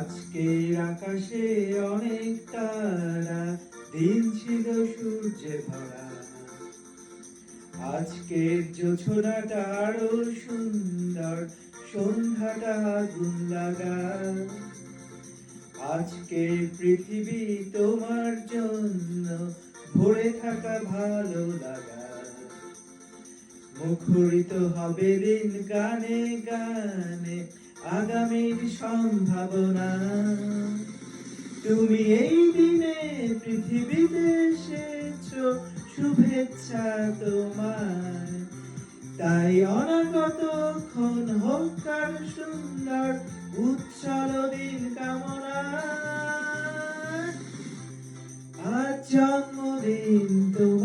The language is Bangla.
আজকের আকাশে অনেক তারা, দিন ছিল সূর্যে ভরা। আজকের জোছনাটা আরো সুন্দর, সন্ধ্যাটা আগুন লাগা। আজকের পৃথিবী তোমার জন্য ভরে থাকা ভালো লাগা। মুখরিত হবে দিন গানে গানে, আগামীর সম্ভাবনা। তুমি এই দিনে পৃথিবীতে এসেছো, শুভেচ্ছা তোমার। তাই অনাগতক্ষণ হোক আর সুন্দর, উজ্জ্বল দিন কামনা। আজ জন্মদিন তোমার।